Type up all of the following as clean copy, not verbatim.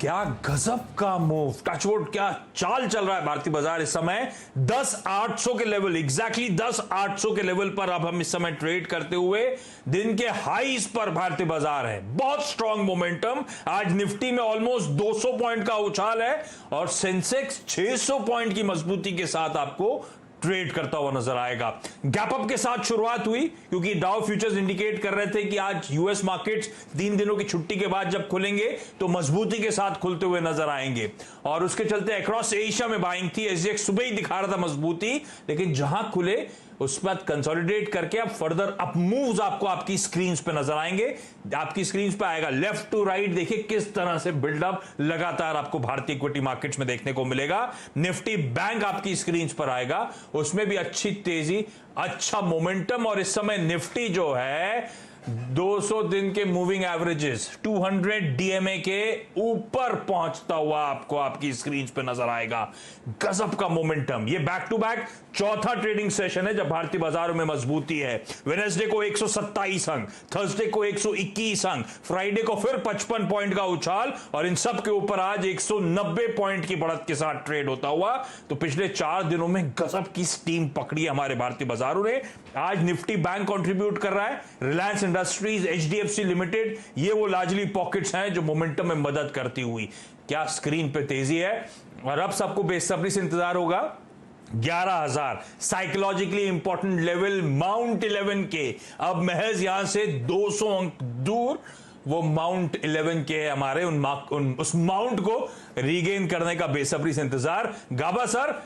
क्या गजब का मूव, टचवुड, क्या चाल चल रहा है भारतीय बाजार इस समय। 10,800 के लेवल, एग्जैक्टली 10,800 के लेवल पर अब हम इस समय ट्रेड करते हुए दिन के हाईज पर भारतीय बाजार है। बहुत स्ट्रॉन्ग मोमेंटम। आज निफ्टी में ऑलमोस्ट 200 पॉइंट का उछाल है और सेंसेक्स 600 पॉइंट की मजबूती के साथ आपको ट्रेड करता हुआ नजर आएगा। गैप अप के साथ शुरुआत हुई क्योंकि डाउ फ्यूचर्स इंडिकेट कर रहे थे कि आज यूएस मार्केट्स 3 दिनों की छुट्टी के बाद जब खुलेंगे तो मजबूती के साथ खुलते हुए नजर आएंगे और उसके चलते अक्रॉस एशिया में बाइंग थी। एसजीएक्स सुबह ही दिखा रहा था मजबूती, लेकिन जहां खुले उस पर कंसोलिडेट करके अब फर्दर अप मूव्स आपको आपकी स्क्रीन पे नजर आएंगे। आपकी स्क्रीन पे आएगा लेफ्ट टू राइट। देखिए किस तरह से बिल्डअप लगातार आपको भारतीय इक्विटी मार्केट्स में देखने को मिलेगा। निफ्टी बैंक आपकी स्क्रीन पर आएगा, उसमें भी अच्छी तेजी, अच्छा मोमेंटम। और इस समय निफ्टी जो है 200 दिन के मूविंग एवरेजेस 200 डीएमए के ऊपर पहुंचता हुआ आपको आपकी स्क्रीन पे नजर आएगा। गजब का मोमेंटम। ये बैक टू बैक चौथा ट्रेडिंग सेशन है जब भारतीय बाजारों में मजबूती है। वेडनेसडे को 127 अंक, थर्सडे को 121 अंक, फ्राइडे को फिर 55 पॉइंट का उछाल और इन सब के ऊपर आज 190 पॉइंट की बढ़त के साथ ट्रेड होता हुआ। तो पिछले 4 दिनों में गजब की स्टीम पकड़ी हमारे भारतीय बाजारों ने। आज निफ्टी बैंक कंट्रीब्यूट कर रहा है, रिलायंस इंडस्ट्रीज, एचडीएफसी लिमिटेड, ये वो लार्जली पॉकेट्स हैं जो मोमेंटम में मदद करती हुई। क्या स्क्रीन पे तेजी है और अब सबको बेसब्री से इंतजार होगा 11,000 साइकोलॉजिकली इंपॉर्टेंट लेवल माउंट 11 के। अब महज यहां से 200 अंक दूर वो माउंट 11 के हमारे उस माउंट को रीगेन करने का बेसब्री से इंतजार। गाबा सर,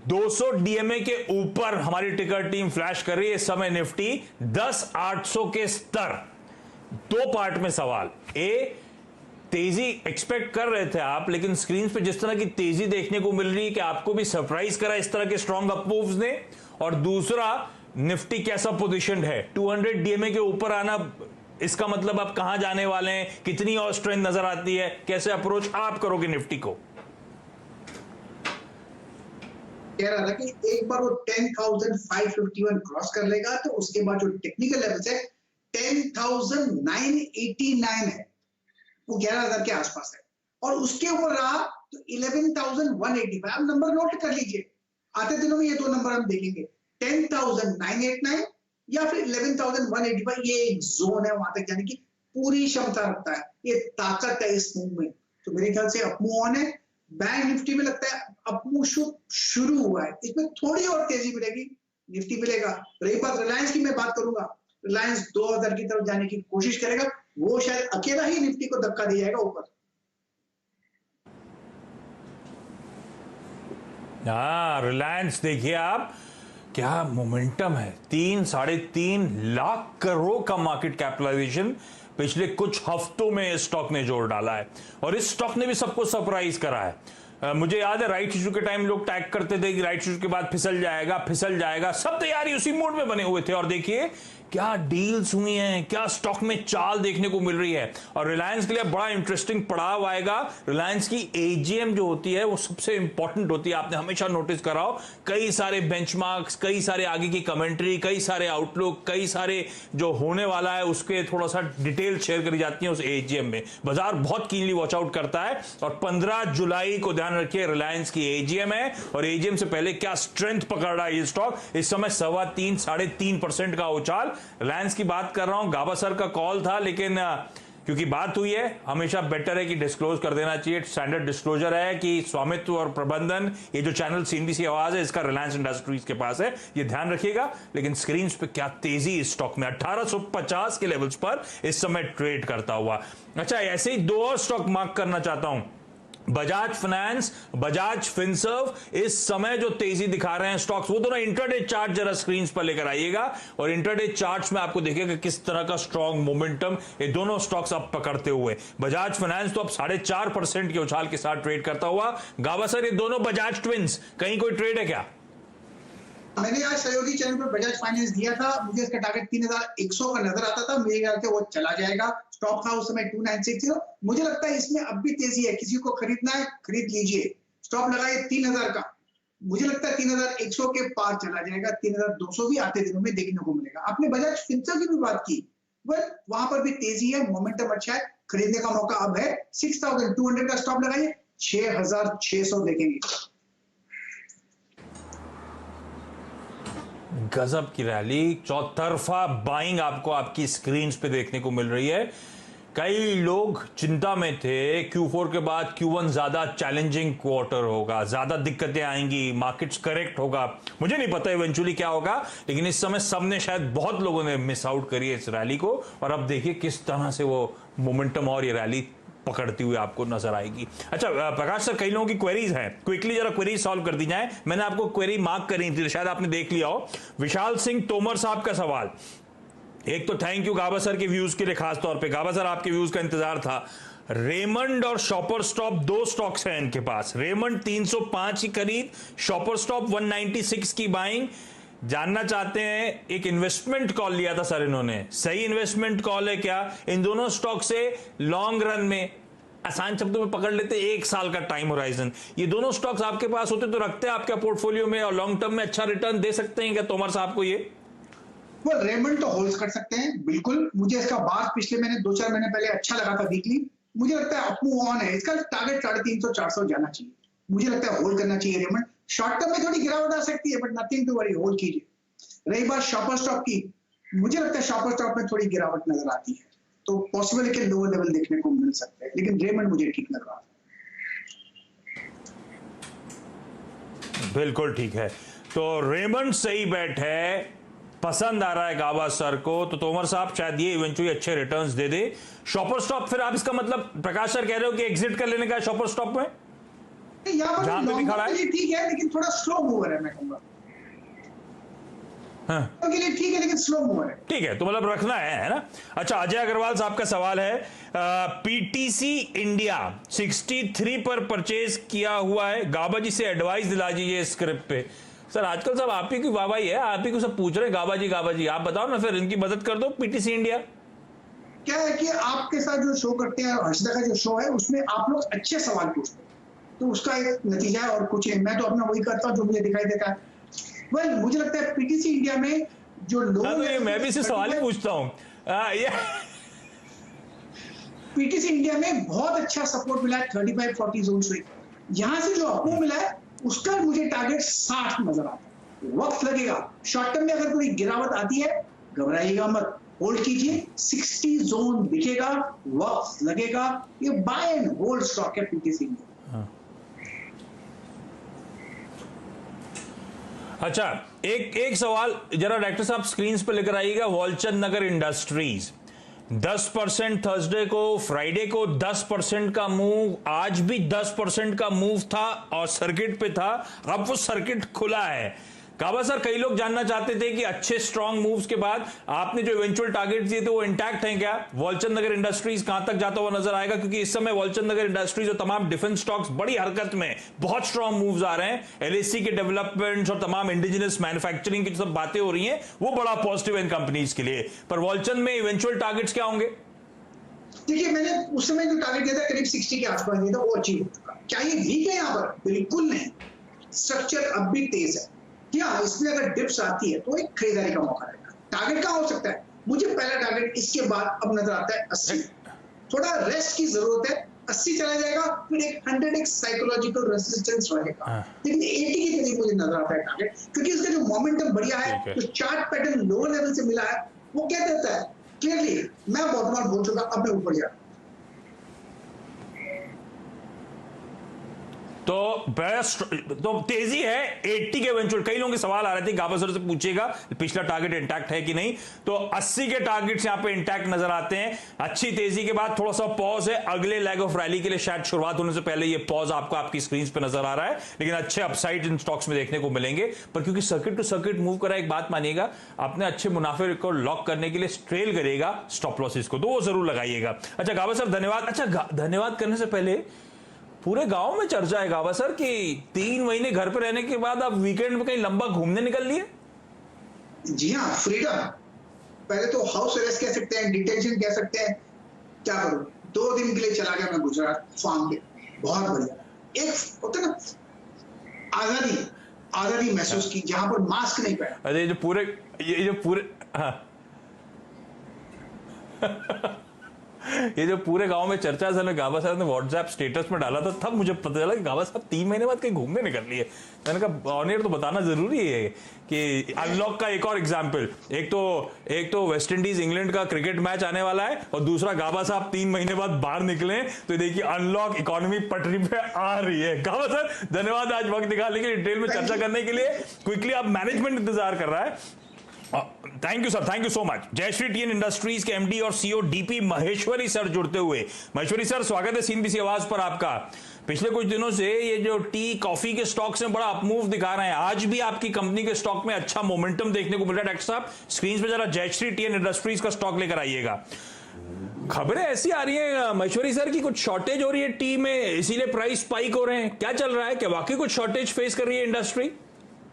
200 डीएमए के ऊपर हमारी टिकर टीम फ्लैश कर रही है इस समय। निफ्टी 10,800 के स्तर। 2 पार्ट में सवाल। ए, तेजी एक्सपेक्ट कर रहे थे आप, लेकिन स्क्रीन पे जिस तरह की तेजी देखने को मिल रही है कि आपको भी सरप्राइज करा इस तरह के स्ट्रॉन्ग अप मूव्स ने। और दूसरा, निफ्टी कैसा पोजीशनड है? 200 डीएमए के ऊपर आना, इसका मतलब आप कहां जाने वाले हैं? कितनी और स्ट्रेंथ नजर आती है? कैसे अप्रोच आप करोगे निफ्टी को? कह रहा था कि एक बार वो 10,551 क्रॉस कर लेगा तो उसके बाद जो टेक्निकल लेवल है 10,989 है, वो 11,000 के आसपास है। और उसके ऊपर रहा तो 11,185। आप नंबर नोट कर लीजिए, आते दिनों में ये 2 नंबर हम देखेंगे, 10,989 या फिर 11,185। ये एक जोन है, वहां तक जाने की पूरी क्षमता रखता है, ये ताकत है इस मूव में। तो मेरे ख्याल से अप मूव ऑन है। बैंक निफ्टी में लगता है अपमूव शुरू हुआ है, इसमें थोड़ी और तेजी मिलेगी, निफ्टी मिलेगा। रही बात रिलायंस की, मैं बात करूंगा, रिलायंस 2,000 की तरफ जाने की कोशिश करेगा, वो शायद अकेला ही निफ्टी को धक्का दे जाएगा ऊपर। हाँ, रिलायंस देखिए आप, क्या मोमेंटम है। 3-3.5 लाख करोड़ का मार्केट कैपिटलाइजेशन पिछले कुछ हफ्तों में इस स्टॉक ने जोड़ डाला है और इस स्टॉक ने भी सबको सरप्राइज करा है। मुझे याद है राइट इशू के टाइम लोग टैग करते थे कि राइट इशू के बाद फिसल जाएगा, सब तैयारी उसी मूड में बने हुए थे। और देखिए क्या डील्स हुई हैं, क्या स्टॉक में चाल देखने को मिल रही है। और रिलायंस के लिए बड़ा इंटरेस्टिंग पड़ाव आएगा। रिलायंस की एजीएम जो होती है वो सबसे इंपॉर्टेंट होती है, आपने हमेशा नोटिस करा हो। कई सारे बेंचमार्क्स, कई सारे आगे की कमेंट्री, कई सारे आउटलुक, कई सारे जो होने वाला है उसके थोड़ा सा डिटेल शेयर करी जाती है उस एजीएम में। बाजार बहुत कीनली वॉच आउट करता है और 15 जुलाई को ध्यान रखिए रिलायंस की एजीएम है। और एजीएम से पहले क्या स्ट्रेंथ पकड़ रहा है ये स्टॉक। इस समय 3.25-3.5% का उछाल। रिलायंस की बात कर रहा हूं, गाबा सर का कॉल था, लेकिन क्योंकि बात हुई है, हमेशा बेटर है कि डिस्क्लोज कर देना चाहिए। स्टैंडर्ड डिस्क्लोजर है कि स्वामित्व और प्रबंधन, ये जो चैनल सीएनबीसी आवाज है, इसका रिलायंस इंडस्ट्रीज के पास है, ये ध्यान रखिएगा। लेकिन स्क्रीन पे क्या तेजी इस स्टॉक में, 1850 के लेवल्स पर इस समय ट्रेड करता हुआ। अच्छा, ऐसे ही 2 और स्टॉक मार्क करना चाहता हूं, बजाज फाइनेंस, बजाज फिनसर्व। इस समय जो तेजी दिखा रहे हैं स्टॉक्स, वो दोनों इंटरडे चार्ट जरा स्क्रीन पर लेकर आइएगा और इंटरडे चार्ट्स में आपको देखिएगा किस तरह का स्ट्रॉन्ग मोमेंटम ये दोनों स्टॉक्स अब पकड़ते हुए। बजाज फाइनेंस तो अब 4.5% के उछाल के साथ ट्रेड करता हुआ। गाबा सर, ये दोनों बजाज ट्विंस, कहीं कोई ट्रेड है क्या? मैंने आज सहयोगी चैनल पर बजाज फाइनेंस दिया था, मुझे इसका टारगेट 3,100 का नजर आता था। मेरे ख्याल से वो चला जाएगा। स्टॉक था उस समय 2,960। मुझे लगता है इसमें अब भी तेजी है, किसी को खरीदना है खरीद लीजिए। स्टॉप लगाए 3,000 का, मुझे लगता है 3,100 के पार चला जाएगा। 3,200 भी आते दिनों में देखने को मिलेगा। आपने बजाज फिनसर्व की भी बात की, वहां पर भी तेजी है, मोमेंटम अच्छा है। खरीदने का मौका अब है। 6200 का स्टॉप लगाइए, 6600 देखेंगे। गजब की रैली, चौतरफा बाइंग आपको आपकी स्क्रीन पे देखने को मिल रही है। कई लोग चिंता में थे Q4 के बाद Q1 ज्यादा चैलेंजिंग क्वार्टर होगा, ज्यादा दिक्कतें आएंगी, मार्केट्स करेक्ट होगा। मुझे नहीं पता इवेंचुअली क्या होगा, लेकिन इस समय सबने, शायद बहुत लोगों ने मिस आउट करी है इस रैली को। और अब देखिए किस तरह से वो मोमेंटम और ये रैली पकड़ती हुई आपको नजर आएगी। अच्छा प्रकाश सर, कई लोगों की क्वेरीज हैं, क्विकली जरा क्वेरी सॉल्व कर दी जाए। मैंने आपको क्वेरी मार्क करी थी, शायद आपने देख लिया हो। विशाल सिंह तोमर साहब का सवाल, एक तो थैंक यू गाबा सर के व्यूज के लिए, खास तौर पे गाबा सर आपके व्यूज का इंतजार था। रेमंड और शॉपर स्टॉप दो स्टॉक्स हैं इनके पास। रेमंड 305 की खरीद, शॉपर स्टॉप 196 की बाइंग। जानना चाहते हैं, एक इन्वेस्टमेंट कॉल लिया था सर इन्होंने, सही इन्वेस्टमेंट कॉल है क्या? इन दोनों स्टॉक से लॉन्ग रन में, आसान शब्दों में पकड़ लेते 1 साल का टाइम होराइजन, ये दोनों स्टॉक्स आपके पास होते तो रखते हैं आपके पोर्टफोलियो में और लॉन्ग टर्म में अच्छा रिटर्न दे सकते हैं क्या तोमर साहब को? ये वो रेमंड तो होल्ड कर सकते हैं बिल्कुल। मुझे इसका बात पिछले महीने 2-4 महीने पहले अच्छा लगा था वीकली। मुझे लगता है अप मूव ऑन है, इसका टारगेट 350-400 जाना चाहिए। मुझे लगता है होल्ड करना चाहिए रेमंड। शॉर्ट टर्म में थोड़ी गिरावट आ सकती है, but nothing to worry, hold कीजिए। रही बात शॉपर स्टॉप की, मुझे लगता है शॉपर स्टॉप में थोड़ी गिरावट नजर आती है, तो पॉसिबल है कि लोअर लेवल देखने को मिल सकते हैं, लेकिन रेमंड मुझे ठीक लग रहा है। बिल्कुल ठीक है, तो रेमंड सही बैट है, पसंद आ रहा है गाबा सर को, तो तोमर साहब शायद ये इवेंचुअली अच्छे रिटर्न्स दे दे। शॉपर स्टॉप फिर आप इसका मतलब प्रकाश सर कह रहे हो कि एग्जिट कर लेने का शॉपर स्टॉप में? यहाँ पर जहां पे भी खड़ा है ठीक है, लेकिन थोड़ा स्लो मूवर है, मैं कहूंगा। हाँ के लिए ठीक है, लेकिन स्लो मूवर है। ठीक है, तो मतलब रखना है ना? अच्छा, अजय अग्रवाल साहब का सवाल है, पीटीसी इंडिया 63 पर परचेज किया हुआ है, गाबा जी से एडवाइस दिला दीजिए स्क्रिप्ट पे। सर आजकल सब आप ही की वाहवाही है, आप ही को सब पूछ रहे हैं गाबा जी, आप बताओ ना फिर, इनकी मदद कर दो। पीटीसी इंडिया क्या है कि आपके साथ जो शो करते हैं, हर्षदा का जो शो है, उसमें आप लोग अच्छे सवाल पूछते हैं, तो उसका एक नतीजा है और कुछ है। मैं तो अपना वही करता हूं जो मुझे दिखाई देता है। वेल, मुझे लगता है पीटीसी इंडिया में जो लोग, मैं भी सिर्फ सवाल ही पूछता हूं। पीटीसी इंडिया में बहुत अच्छा सपोर्ट मिला है 35-40 जोन से। यहां से जो आपको मिला है उसका मुझे टारगेट 60 नजर आता है। वक्त लगेगा, शॉर्ट टर्म में अगर कोई गिरावट आती है घबराइएगा मत, होल्ड कीजिए। 60 जोन दिखेगा, वक्त लगेगा। ये बाय एंड होल्ड स्टॉक है पीटीसी इंडिया। अच्छा, एक सवाल जरा डायरेक्टर साहब स्क्रीन पे लेकर आइएगा। वॉलचंद नगर इंडस्ट्रीज 10% थर्सडे को, फ्राइडे को 10% का मूव, आज भी 10% का मूव था और सर्किट पे था, अब वो सर्किट खुला है। काबा सर, कई लोग जानना चाहते थे कि अच्छे स्ट्रॉन्ग मूव्स के बाद आपने जो इवेंचुअल टारगेट दिए थे वो इंटैक्ट हैं क्या? वॉलचंद नगर इंडस्ट्रीज कहां तक जाता हुआ नजर आएगा? क्योंकि इस समय वॉलचंद नगर इंडस्ट्रीज और तमाम डिफेंस स्टॉक्स बड़ी हरकत में, बहुत स्ट्रॉन्ग मूव्स आ रहे हैं। एलएसी के डेवलपमेंट्स और तमाम इंडिजिनस मैन्युफैक्चरिंग की सब बातें हो रही हैं, वो बड़ा पॉजिटिव इन कंपनीज के लिए। पर वॉलचंद में इवेंचुअल टारगेट्स क्या होंगे? देखिए, मैंने उस समय जो टारगेट दिया था करीब 60 के आसपास दिया था, वो अचीव हो चुका। क्या ये वीक है? यहाँ पर बिल्कुल नहीं, स्ट्रक्चर अब भी तेज है। हाँ, इसमें अगर डिप्स आती है तो एक खरीदारी का मौका रहेगा। टारगेट कहाँ हो सकता है? मुझे पहला टारगेट इसके बाद अब नजर आता है 80। थोड़ा रेस्ट की जरूरत है। 80 चला जाएगा, फिर एक 100 एक साइकोलॉजिकल रेजिस्टेंस रहेगा, लेकिन 80 के करीब मुझे नजर आता है टारगेट, क्योंकि इसका जो मोमेंटम बढ़िया है, जो चार्ट पैटर्न लोअर लेवल से मिला है, वो क्या देता है क्लियरली, मैं बहुत बार बोल चुका, अब मैं ऊपर जा। तो बेस्ट, तो तेजी है 80 के इवेंचुअल। कई लोगों के सवाल आ रहे थे, गाबा सर से पूछेगा पिछला टारगेट इंटैक्ट है कि नहीं, तो 80 के टारगेट्स यहां पे इंटैक्ट नजर आते हैं। अच्छी तेजी के बाद थोड़ा सा पॉज है, अगले लेग ऑफ रैली के लिए शायद शुरुआत होने से पहले ये पॉज आपको आपकी स्क्रीन पे नजर आ रहा है, लेकिन अच्छे अपसाइड इन स्टॉक्स में देखने को मिलेंगे। पर क्योंकि सर्किट टू सर्किट मूव करा, एक बात मानिएगा, अपने अच्छे मुनाफे को लॉक करने के लिए स्ट्रेल करेगा स्टॉप लॉसेस को, तो वो जरूर लगाइएगा। अच्छा गाबा सर धन्यवाद। अच्छा धन्यवाद करने से पहले पूरे गांव में चर्चा है गाबा सर कि 3 महीने घर पे रहने के बाद आप वीकेंड में कहीं लंबा घूमने निकल लिए। जी हाँ, फ्रीडम। पहले तो हाउस अरेस्ट कह सकते हैं, डिटेंशन कह सकते हैं, क्या करूं, 2 दिन के लिए चला गया मैं गुजरात फार्म पे। बहुत बढ़िया, एक होता ना आजादी महसूस की, जहां पर मास्क नहीं पहना। अरे ये जो पूरे हाँ ये जो पूरे गांव में चर्चा है, गाबा साहब ने व्हाट्सएप स्टेटस में डाला था, तब मुझे पता चला कि गाबा साहब 3 महीने बाद कहीं घूमने निकल लिए। मैंने कहा ऑन एयर तो बताना जरूरी है कि अनलॉक का एक और एग्जाम्पल, एक तो वेस्ट इंडीज इंग्लैंड का क्रिकेट मैच आने वाला है, और दूसरा गाबा साहब 3 महीने बाद बाहर निकले, तो देखिए अनलॉक इकोनॉमी पटरी पे आ रही है। गाबा साहब धन्यवाद आज वक्त निकालने के लिए, डिटेल में चर्चा करने के लिए। क्विकली आप मैनेजमेंट इंतजार कर रहा है। Thank you sir, thank you so much. Jayshree tea and industries के एमडी और सीईओ डीपी महेश्वरी सर जुड़ते हुए। महेश्वरी सर, स्वागत है सीएनबीसी आवाज पर आपका। पिछले कुछ दिनों से ये जो टी कॉफी के स्टॉक्स में बड़ा अपमूव दिखा रहे हैं, आज भी आपकी कंपनी के स्टॉक में अच्छा मोमेंटम देखने को मिल रहा है। डॉक्टर साहब स्क्रीन पे जरा जयश्री टी एंड इंडस्ट्रीज का स्टॉक लेकर आइएगा। खबरें ऐसी आ रही है महेश्वरी सर की कुछ शॉर्टेज हो रही है टी में, इसीलिए प्राइस स्पाइक हो रहे हैं, क्या चल रहा है? क्या वाकई कुछ शॉर्टेज फेस कर रही है इंडस्ट्री?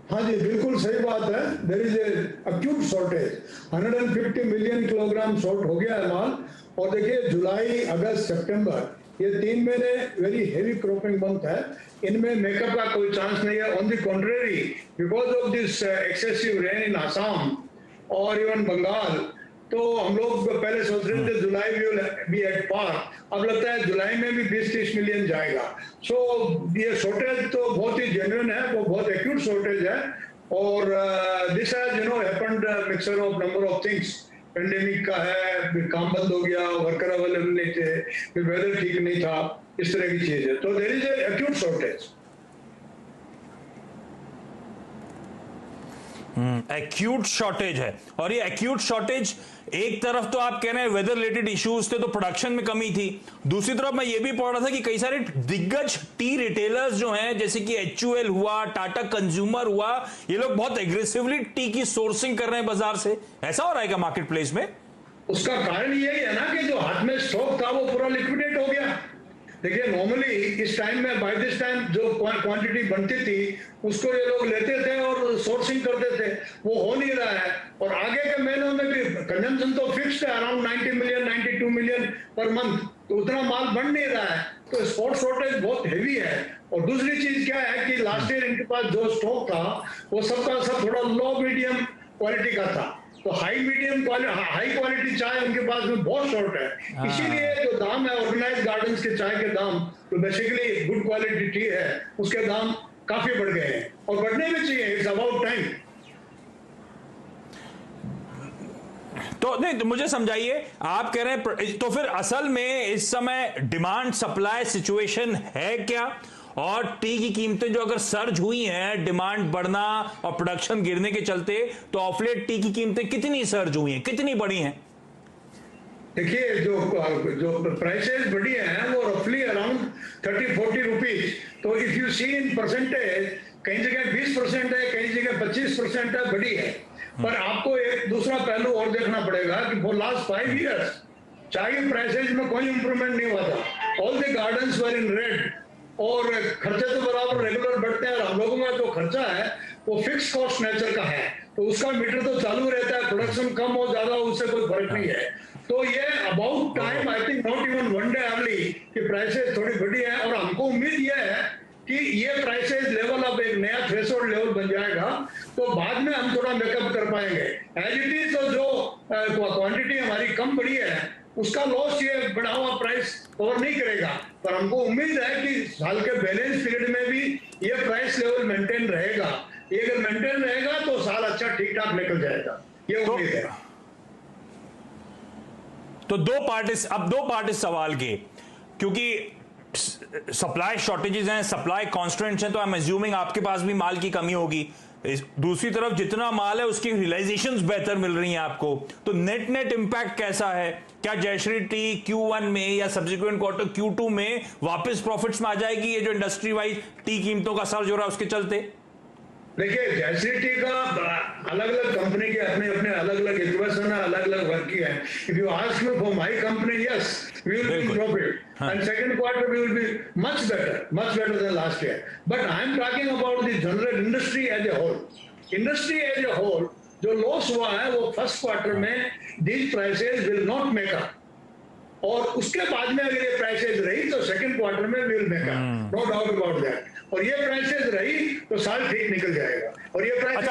हाँ जी, बिल्कुल सही बात है। There is a acute shortage, 150 million kilogram short हो गया है माल। और देखिए जुलाई, अगस्त, सितंबर, ये 3 महीने वेरी हेवी क्रॉपिंग मंथ है, इनमें मेकअप का कोई चांस नहीं है। On the contrary, because of this excessive rain in Assam और इवन बंगाल, तो हम लोग पहले सोच रहे थे July will be at par, अब लगता है जुलाई में भी 20-30 मिलियन जाएगा। सो ये शॉर्टेज तो बहुत ही जेन्युइन है, वो बहुत एक्यूट शॉर्टेज है। और this has happened mixture of number of things. Pandemic का है, फिर काम बंद हो गया, वर्कर अवेलेबल नहीं थे, फिर वेदर ठीक नहीं था, इस तरह की चीज है। तो there is a acute shortage. Acute shortage है, और ये एक्यूट शॉर्टेज एक तरफ तो आप कह रहे हैं वेदर रिलेटेड इश्यूज थे तो प्रोडक्शन में कमी थी, दूसरी तरफ मैं ये भी पढ़ रहा था कि कई सारे दिग्गज टी रिटेलर्स जो हैं, जैसे कि HUL हुआ, टाटा कंज्यूमर हुआ, ये लोग बहुत एग्रेसिवली टी की सोर्सिंग कर रहे हैं बाजार से। ऐसा हो रहा है क्या मार्केट प्लेस में? उसका कारण यही है ना कि जो हाथ में स्टॉक था वो पूरा लिक्विडेट हो गया। देखिए नॉर्मली इस टाइम में, बाय दिस टाइम जो क्वांटिटी बनती थी उसको ये लोग लेते थे और सोर्सिंग करते थे, वो हो नहीं रहा है। और आगे के महीनों में भी कंजम्पशन तो फिक्स्ड है, around 90 million 92 million per month, तो उतना माल बन नहीं रहा है, तो स्पॉट शॉर्टेज बहुत हेवी है। और दूसरी चीज क्या है कि लास्ट ईयर इनके पास जो स्टॉक था वो सबका सब थोड़ा लो मीडियम क्वालिटी का था, तो हाई क्वालिटी चाय उनके पास में बहुत शॉर्ट है। इसीलिए जो दाम है ऑर्गेनाइज्ड गार्डन्स के चाय के दाम, तो बेसिकली गुड क्वालिटी टी है, उसके दाम काफी बढ़ गए हैं और बढ़ने भी चाहिए, इट्स अबाउट टाइम। तो नहीं, तो मुझे समझाइए, आप कह रहे हैं तो फिर असल में इस समय डिमांड सप्लाई सिचुएशन है क्या? और टी की कीमतें जो अगर सर्ज हुई हैं डिमांड बढ़ना और प्रोडक्शन गिरने के चलते, तो ऑफलेट टी की कीमतें कितनी सर्ज हुई हैं, कितनी बढ़ी हैं? देखिए जो प्राइसेस बढ़ी हैं वो रफली अराउंड 30-40 रुपीज। तो if you see in percentage, कई जगह 20% है, कई जगह 25% है, बढ़ी है। पर आपको एक दूसरा पहलू और देखना पड़ेगा कि फॉर लास्ट 5 इयर्स चाय के प्राइसेज में कोई इंप्रूवमेंट नहीं हुआ था। All the gardens were in red, और खर्चे तो बराबर रेगुलर बढ़ते हैं, और हम लोगों का जो खर्चा है वो फिक्स कॉस्ट नेचर का है, तो उसका मीटर तो चालू रहता है, प्रोडक्शन कम हो ज्यादा उससे कोई फर्क नहीं है। तो ये about time, I think not even one day early, कि प्राइसेस थोड़ी बढ़ी है। और हमको उम्मीद ये है कि ये प्राइसेस लेवल अब एक नया थ्रेशोल्ड लेवल बन जाएगा, तो बाद में हम थोड़ा मेकअप कर पाएंगे। एज इट इज तो जो क्वांटिटी हमारी कम बढ़ी है उसका लॉस ये बढ़ा हुआ प्राइस कवर नहीं करेगा, पर हमको उम्मीद है कि साल के बैलेंस पीरियड में भी ये प्राइस लेवल मेंटेन रहेगा। ये अगर मेंटेन रहेगा तो साल अच्छा ठीक ठाक निकल जाएगा, ये उम्मीद है। तो दो पार्ट इस सवाल के, क्योंकि सप्लाई शॉर्टेजेस हैं, सप्लाई कॉन्स्टेंट्स हैं, तो आई एम अज्यूमिंग आपके पास भी माल की कमी होगी। दूसरी तरफ जितना माल है उसकी रियलाइजेशंस बेहतर मिल रही हैं आपको, तो नेट इंपैक्ट कैसा है? क्या जयश्री टी Q1 में या सब्सिक्वेंट क्वार्टर Q2 में वापस प्रॉफिट्स में आ जाएगी, ये जो इंडस्ट्री वाइज टी कीमतों का सर्ज हो रहा है उसके चलते? देखिए जयश्री टी का अलग अलग कंपनी के अपने अपने अलग अलग इक्वेशन है, अलग अलग वर्क की है। If you ask me for my company, yes we will be in profit and second quarter we will be much better than last year. But I am talking about the general industry as a whole. Industry as a whole जो loss हुआ है वो first quarter में these prices will not make up, और उसके बाद में अगर ये प्राइसेस रही तो सेकंड क्वार्टर में will make up, no doubt about that. और ये प्राइसेस रही तो साल ठीक निकल जाएगा, और ये प्राइसेस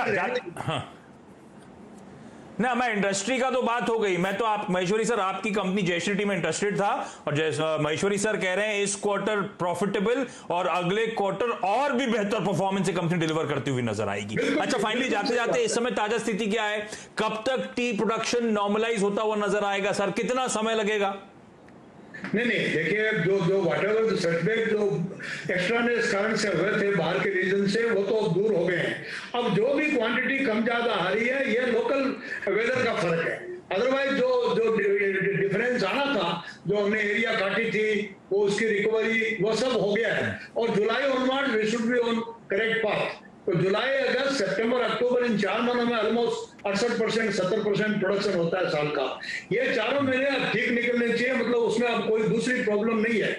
ना मैं इंडस्ट्री का तो बात हो गई, मैं तो आप महेश्वरी सर आपकी कंपनी जयश्री टी में इंटरेस्टेड था, और महेश्वरी सर कह रहे हैं इस क्वार्टर प्रॉफिटेबल और अगले क्वार्टर और भी बेहतर परफॉर्मेंस से कंपनी डिलीवर करती हुई नजर आएगी। अच्छा, फाइनली जाते जाते इस समय ताजा स्थिति क्या है, कब तक टी प्रोडक्शन नॉर्मलाइज होता हुआ नजर आएगा सर, कितना समय लगेगा? नहीं, देखिए जो व्हाटएवर सेटबैक जो एक्स्ट्रानेस कारण से हुए थे बाहर के रीजन से, वो तो दूर हो गए हैं। अब जो भी क्वांटिटी कम ज्यादा आ रही है, ये लोकल वेदर का फर्क है। अदरवाइज जो डिफरेंस आना था, जो हमने एरिया काटी थी, वो उसकी रिकवरी वो सब हो गया है, और July onward we should be on correct path. तो जुलाई, अगस्त, सितंबर, अक्टूबर, इन 4 महीनों में ऑलमोस्ट 68% 70% प्रोडक्शन होता है साल का। ये चारों महीने अब ठीक निकलने चाहिए, मतलब उसमें अब कोई दूसरी प्रॉब्लम नहीं है।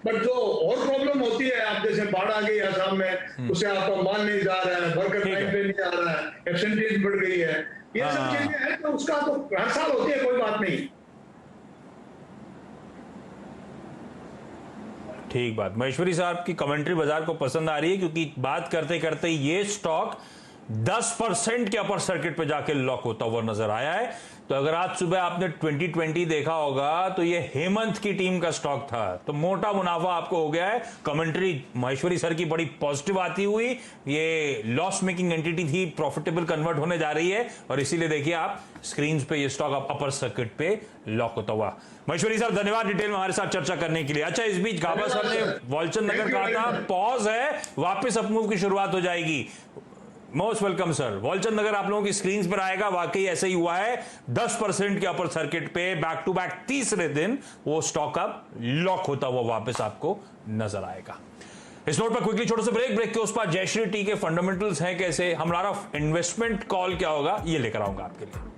बट जो और प्रॉब्लम होती है, आप जैसे बाढ़ आ गई आसाम में, उसे आपका माल नहीं जा रहा है, वर्कर टाइम पे नहीं आ रहा है, एब्सेंटीज बढ़ गई है, ये सब चीजें हैं, तो उसका तो हर साल होती है, कोई बात नहीं। ठीक बात, महेश्वरी साहब की कमेंट्री बाजार को पसंद आ रही है, क्योंकि बात करते करते ये स्टॉक 10% के अपर सर्किट पे जाके लॉक होता हुआ नजर आया है। तो अगर आज सुबह आपने 2020 देखा होगा तो ये हेमंत की टीम का स्टॉक था, तो मोटा मुनाफा आपको हो गया है। कमेंट्री महेश्वरी सर की बड़ी पॉजिटिव आती हुई, ये लॉस मेकिंग एंटिटी थी, प्रॉफिटेबल कन्वर्ट होने जा रही है, और इसीलिए देखिए आप स्क्रीन पे ये स्टॉक अपर सर्किट पे लॉक होता हुआ। महेश्वरी सर धन्यवाद डिटेल में हमारे साथ चर्चा करने के लिए। अच्छा, इस बीच गाबा सर ने वॉलचंद नगर कहा था पॉज है, वापस अपमूव की शुरुआत हो जाएगी। मोस्ट वेलकम सर, वॉलचंद नगर आप लोगों की स्क्रीन पर आएगा, वाकई ऐसा ही हुआ है, 10% के अपर सर्किट पे बैक टू बैक तीसरे दिन वो स्टॉक अब लॉक होता हुआ वापस आपको नजर आएगा। इस नोट पर क्विकली छोटा सा ब्रेक के उस पर जयश्री टी के फंडामेंटल्स हैं कैसे, हमारा इन्वेस्टमेंट कॉल क्या होगा, ये लेकर आऊंगा आपके लिए।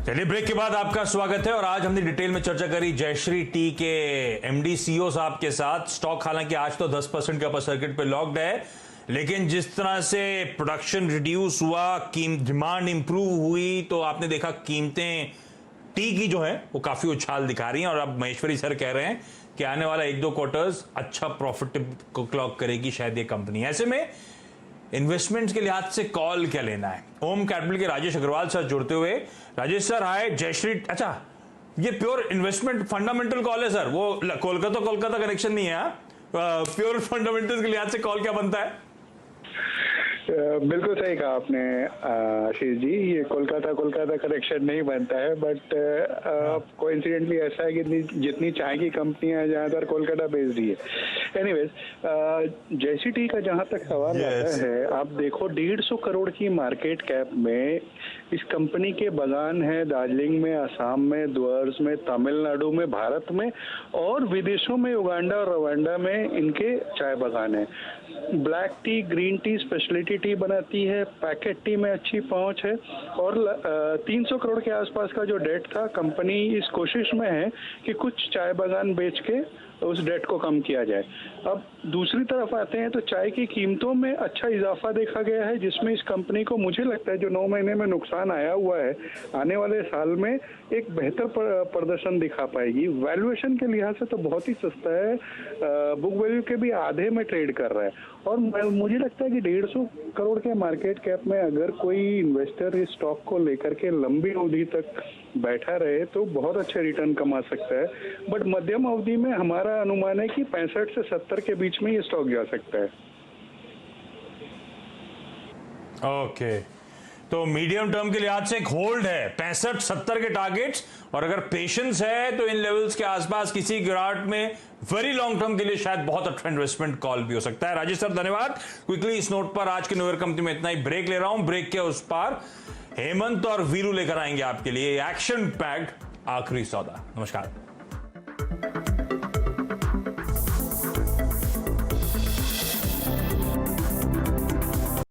चलिए, ब्रेक के बाद आपका स्वागत है, और आज हमने डिटेल में चर्चा करी जयश्री टी के एमडी सीईओ साहब के साथ। स्टॉक हालांकि आज तो 10% के अपर सर्किट पे लॉक्ड है, लेकिन जिस तरह से प्रोडक्शन रिड्यूस हुआ, डिमांड इंप्रूव हुई, तो आपने देखा कीमतें टी की जो है वो काफी उछाल दिखा रही हैं, और अब महेश्वरी सर कह रहे हैं कि आने वाला 1-2 क्वार्टर्स अच्छा प्रॉफिट को क्लॉक करेगी शायद ये कंपनी। ऐसे में इन्वेस्टमेंट्स के लिहाज से कॉल क्या लेना है, ओम कैपिटल के राजेश अग्रवाल सर जुड़ते हुए। राजेश सर हाय, जयश्री, अच्छा ये प्योर इन्वेस्टमेंट फंडामेंटल कॉल है सर, वो कोलकाता कनेक्शन नहीं है, प्योर फंडामेंटल्स के लिहाज से कॉल क्या बनता है? बिल्कुल सही कहा आपने आशीष जी, ये कोलकाता कनेक्शन नहीं बनता है, बट कोइंसिडेंटली ऐसा है कि जितनी चाय की कंपनियां हैं ज्यादातर कोलकाता बेस्ड ही है। एनीवेज, जयश्री टी का जहां तक सवाल आता है, आप देखो 150 करोड़ की मार्केट कैप में इस कंपनी के बागान है दार्जिलिंग में, असम में, द्वार्स में, तमिलनाडु में, भारत में और विदेशों में, उगांडा और रवांडा में इनके चाय बागान है। Black T, green tea, speciality T बनाती है, पैकेट टी में अच्छी पहुंच है, और 300 करोड़ के आसपास का जो डेट था, कंपनी इस कोशिश में है कि कुछ चाय बागान बेच के उस डेट को कम किया जाए। अब दूसरी तरफ आते हैं तो चाय की कीमतों में अच्छा इजाफा देखा गया है, जिसमें इस कंपनी को मुझे लगता है जो 9 महीने में नुकसान आया हुआ है, आने वाले साल में एक बेहतर प्रदर्शन दिखा पाएगी। वैल्यूएशन के लिहाज से तो बहुत ही सस्ता है, बुक वैल्यू के भी आधे में ट्रेड कर रहा है, और मुझे लगता है कि 150 करोड़ के मार्केट कैप में अगर कोई इन्वेस्टर इस स्टॉक को लेकर के लंबी अवधि तक बैठा रहे तो बहुत अच्छे रिटर्न कमा सकता है। बट मध्यम अवधि में हमारा अनुमान है कि 65 से 70 के बीच में ये स्टॉक जा सकता है। ओके, तो मीडियम टर्म के लिहाज से एक होल्ड है, 65-70 के टारगेट्स, और अगर पेशेंस है तो इन लेवल्स के आसपास किसी गिरावट में वेरी लॉन्ग टर्म के लिए शायद बहुत अच्छा इन्वेस्टमेंट कॉल भी हो सकता है। राजेश सर धन्यवाद। क्विकली इस नोट पर आज के न्यूयॉर्क कंपनी में इतना ही, ब्रेक ले रहा हूं, ब्रेक के उस पार हेमंत और वीरू लेकर आएंगे आपके लिए एक्शन पैक्ड आखिरी सौदा। नमस्कार।